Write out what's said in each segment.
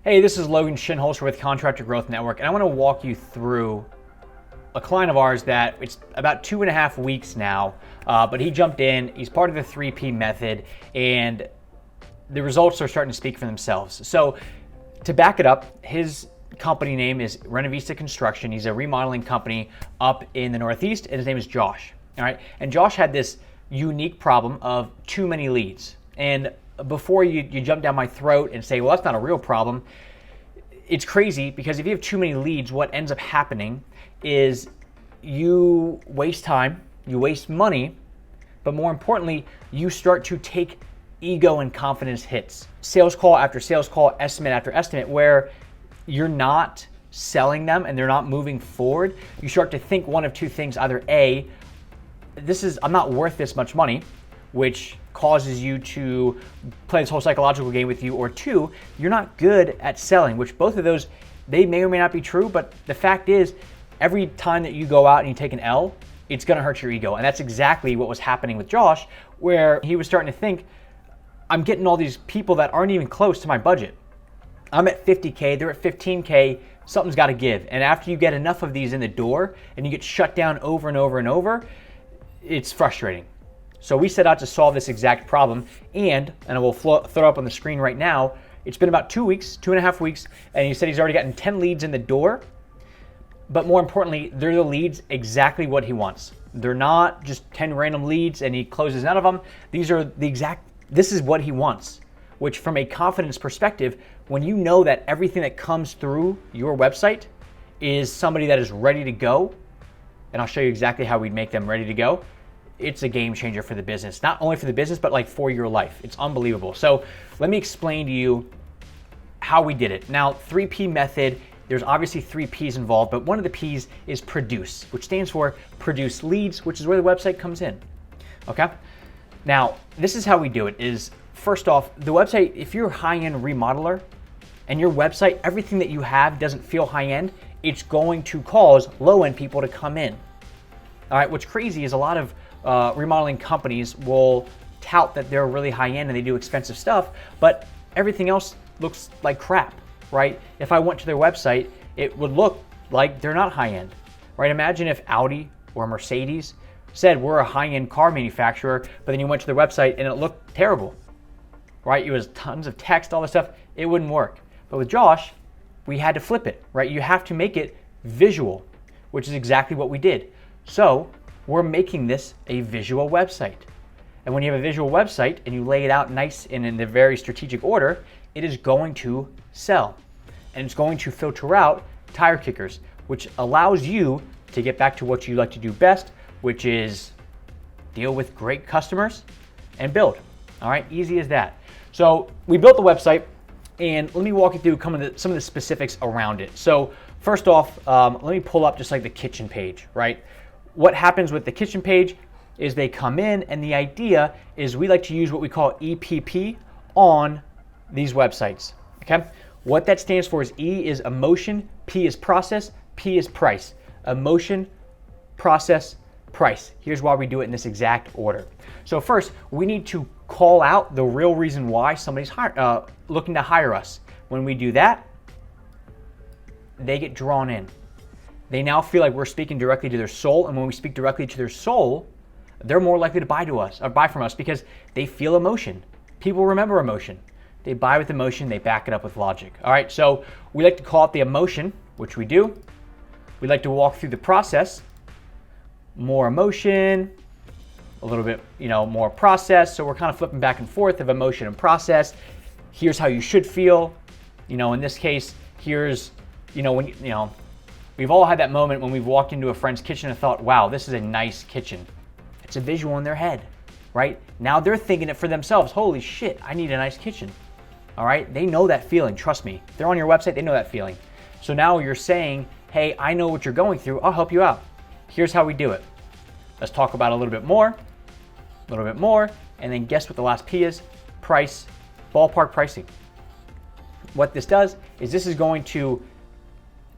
Hey, this is Logan Shinholster with Contractor Growth Network, and I want to walk you through a client of ours that it's about 2.5 weeks now, but he jumped in. He's part of the 3P method, and the results are starting to speak for themselves. So to back it up, his company name is RenoVista Construction. He's a remodeling company up in the Northeast, and his name is Josh. All right, and Josh had this unique problem of too many leads. And before you jump down my throat and say, well, that's not a real problem, it's crazy because if you have too many leads, what ends up happening is you waste time, you waste money, but more importantly, you start to take ego and confidence hits. Sales call after sales call, estimate after estimate, where you're not selling them and they're not moving forward. You start to think one of two things: either A, I'm not worth this much money, which causes you to play this whole psychological game with you, or two, you're not good at selling, which both of those, they may or may not be true, but the fact is, every time that you go out and you take an L, it's gonna hurt your ego. And that's exactly what was happening with Josh, where he was starting to think, I'm getting all these people that aren't even close to my budget. I'm at 50K, they're at 15K, something's gotta give. And after you get enough of these in the door and you get shut down over and over and over, it's frustrating. So we set out to solve this exact problem, and I will throw it up on the screen right now. It's been about 2.5 weeks, and he said he's already gotten 10 leads in the door, but more importantly, they're the leads exactly what he wants. They're not just 10 random leads and he closes none of them. This is what he wants, which from a confidence perspective, when you know that everything that comes through your website is somebody that is ready to go, and I'll show you exactly how we'd make them ready to go, it's a game changer for the business. Not only for the business, but like for your life. It's unbelievable. So let me explain to you how we did it. Now, 3P method, there's obviously 3 P's involved, but one of the P's is produce, which stands for produce leads, which is where the website comes in, okay? Now, this is how we do it is, first off, the website, if you're a high-end remodeler and your website, everything that you have doesn't feel high-end, it's going to cause low-end people to come in. All right, what's crazy is a lot of remodeling companies will tout that they're really high-end and they do expensive stuff, but everything else looks like crap, right? If I went to their website, it would look like they're not high-end, right? Imagine if Audi or Mercedes said we're a high-end car manufacturer, but then you went to their website and it looked terrible, right? It was tons of text, all this stuff. It wouldn't work. But with Josh, we had to flip it, right? You have to make it visual, which is exactly what we did. So we're making this a visual website. And when you have a visual website and you lay it out nice and in the very strategic order, it is going to sell. And it's going to filter out tire kickers, which allows you to get back to what you like to do best, which is deal with great customers and build. All right, easy as that. So we built the website, and let me walk you through some of the specifics around it. So first off, let me pull up just like the kitchen page, right? What happens with the kitchen page is they come in, and the idea is we like to use what we call EPP on these websites, okay? What that stands for is E is emotion, P is process, P is price. Emotion, process, price. Here's why we do it in this exact order. So first, we need to call out the real reason why somebody's looking to hire us. When we do that, they get drawn in. They now feel like we're speaking directly to their soul, and when we speak directly to their soul, they're more likely to buy from us because they feel emotion. People remember emotion. They buy with emotion, they back it up with logic. All right, so we like to call it the emotion, which we do. We like to walk through the process, more emotion, a little bit, more process. So we're kind of flipping back and forth of emotion and process. Here's how you should feel. In this case, here's, we've all had that moment when we've walked into a friend's kitchen and thought, wow, this is a nice kitchen. It's a visual in their head, right? Now they're thinking it for themselves. Holy shit, I need a nice kitchen. All right, they know that feeling, trust me. They're on your website, they know that feeling. So now you're saying, hey, I know what you're going through, I'll help you out. Here's how we do it. Let's talk about it a little bit more, and then guess what the last P is? Price, ballpark pricing. What this does is this is going to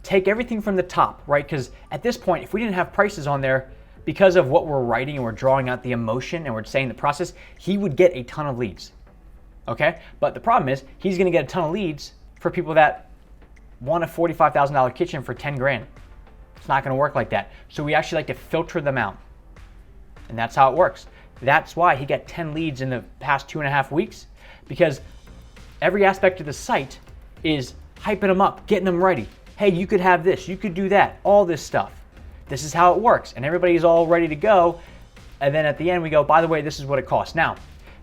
take everything from the top, right? Because at this point, if we didn't have prices on there, because of what we're writing and we're drawing out the emotion and we're saying the process, he would get a ton of leads, okay? But the problem is he's gonna get a ton of leads for people that want a $45,000 kitchen for 10 grand. It's not gonna work like that. So we actually like to filter them out. And that's how it works. That's why he got 10 leads in the past 2.5 weeks, because every aspect of the site is hyping them up, getting them ready. Hey, you could have this, you could do that, all this stuff. This is how it works. And everybody's all ready to go. And then at the end we go, by the way, this is what it costs. Now,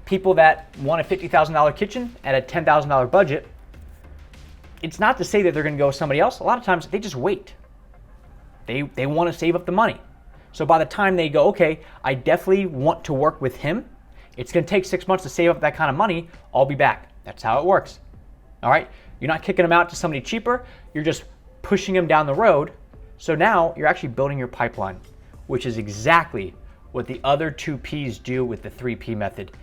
people that want a $50,000 kitchen at a $10,000 budget, it's not to say that they're gonna go with somebody else. A lot of times they just wait. They want to save up the money. So by the time they go, okay, I definitely want to work with him. It's gonna take 6 months to save up that kind of money. I'll be back. That's how it works. All right, you're not kicking them out to somebody cheaper. You're just pushing them down the road. So now you're actually building your pipeline, which is exactly what the other 2 P's do with the 3P method.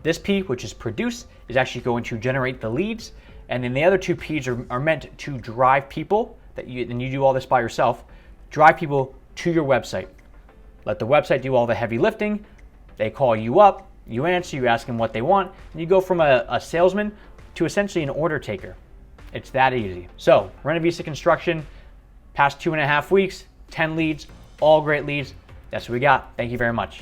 This P, which is produce, is actually going to generate the leads. And then the other 2 P's are meant to drive people, and you do all this by yourself, drive people to your website. Let the website do all the heavy lifting. They call you up, you answer, you ask them what they want, and you go from a salesman to essentially an order taker. It's that easy. So, RenoVista Construction, past 2.5 weeks, 10 leads, all great leads. That's what we got. Thank you very much.